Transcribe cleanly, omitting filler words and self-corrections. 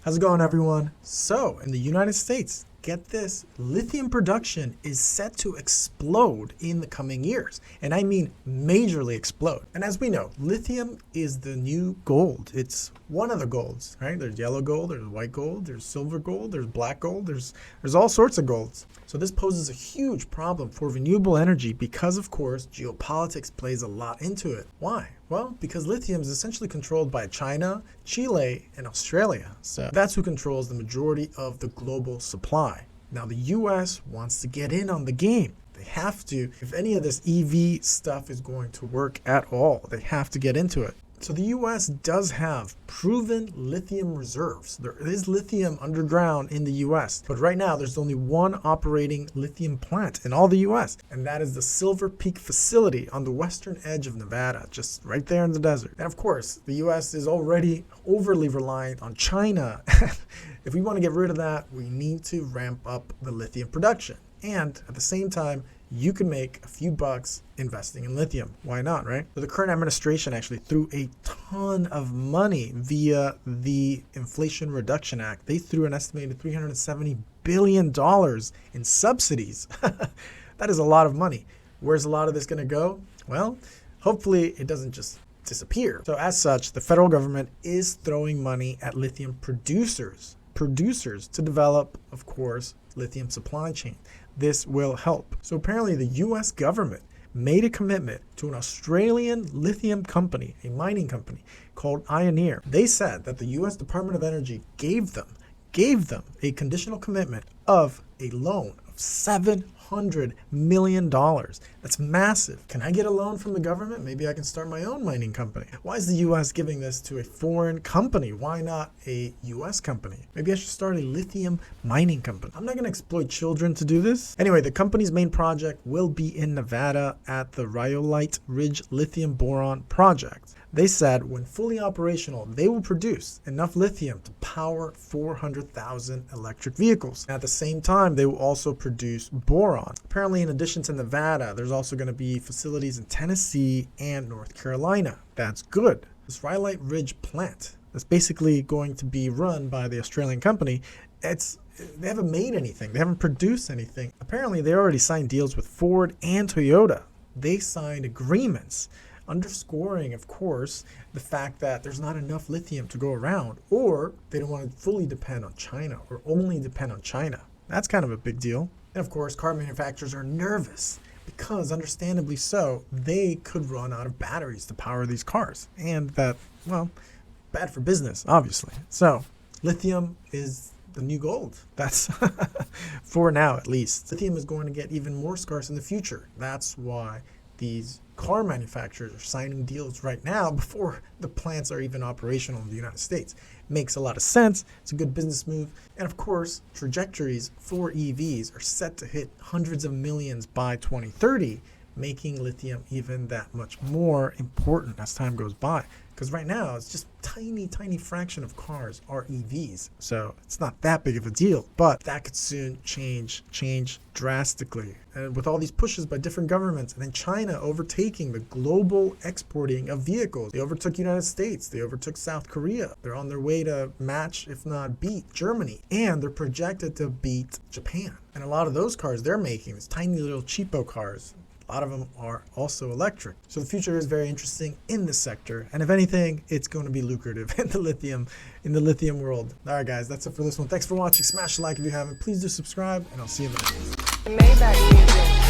How's it going, everyone? So, in the United States, get this, lithium production is set to explode in the coming years. And I mean majorly explode. And as we know, lithium is the new gold. It's one of the golds, right? There's yellow gold, there's white gold, there's silver gold, there's black gold, there's all sorts of golds. So this poses a huge problem for renewable energy because, of course, geopolitics plays a lot into it. Why? Well, because lithium is essentially controlled by China, Chile, and Australia. So that's who controls the majority of the global supply. Now the US wants to get in on the game. They have to. If any of this EV stuff is going to work at all, they have to get into it. So the US does have proven lithium reserves. There is lithium underground in the US, but right now there's only one operating lithium plant in all the US, and that is the Silver Peak facility on the western edge of Nevada, just right there in the desert. And of course, the US is already overly reliant on China. If we want to get rid of that, we need to ramp up the lithium production. And at the same time, you can make a few bucks investing in lithium. Why not, right? So the current administration actually threw a ton of money via the Inflation Reduction Act. They threw an estimated $370 billion in subsidies. That is a lot of money. Where's a lot of this going to go? Well, hopefully it doesn't just disappear. So as such, the federal government is throwing money at lithium producers to develop, of course, lithium supply chain. This will help. So apparently the US government made a commitment to an Australian lithium company, a mining company called Ioneer. They said that the US Department of Energy gave them a conditional commitment of a loan of $700 million. That's massive. Can I get a loan from the government? Maybe I can start my own mining company. Why is the US giving this to a foreign company? Why not a US company? Maybe I should start a lithium mining company. I'm not going to exploit children to do this. Anyway, the company's main project will be in Nevada at the Rhyolite Ridge Lithium Boron Project. They said when fully operational, they will produce enough lithium to power 400,000 electric vehicles. At the same time, they will also produce boron. Apparently, in addition to Nevada, there's also going to be facilities in Tennessee and North Carolina. That's good. This Rhyolite Ridge plant that's basically going to be run by the Australian company, they haven't made anything. They haven't produced anything. Apparently, they already signed deals with Ford and Toyota. They signed agreements underscoring, of course, the fact that there's not enough lithium to go around, or they don't want to fully depend on China or only depend on China. That's kind of a big deal. And of course, car manufacturers are nervous because, understandably so, they could run out of batteries to power these cars. And that, well, bad for business, obviously. So lithium is the new gold. That's for now, at least. Lithium is going to get even more scarce in the future. That's why these car manufacturers are signing deals right now before the plants are even operational in the United States. Makes a lot of sense. It's a good business move. And of course, trajectories for EVs are set to hit hundreds of millions by 2030, making lithium even that much more important as time goes by. Because right now, it's just tiny fraction of cars are EVs. So it's not that big of a deal, but that could soon change drastically. And with all these pushes by different governments, and then China overtaking the global exporting of vehicles. They overtook United States. They overtook South Korea. They're on their way to match, if not beat, Germany. And they're projected to beat Japan. And a lot of those cars they're making, these tiny little cheapo cars, a lot of them are also electric. So the future is very interesting in this sector. And if anything, it's going to be lucrative in the lithium world. All right, guys, that's it for this one. Thanks for watching. Smash the like if you haven't. Please do subscribe, and I'll see you in the next one.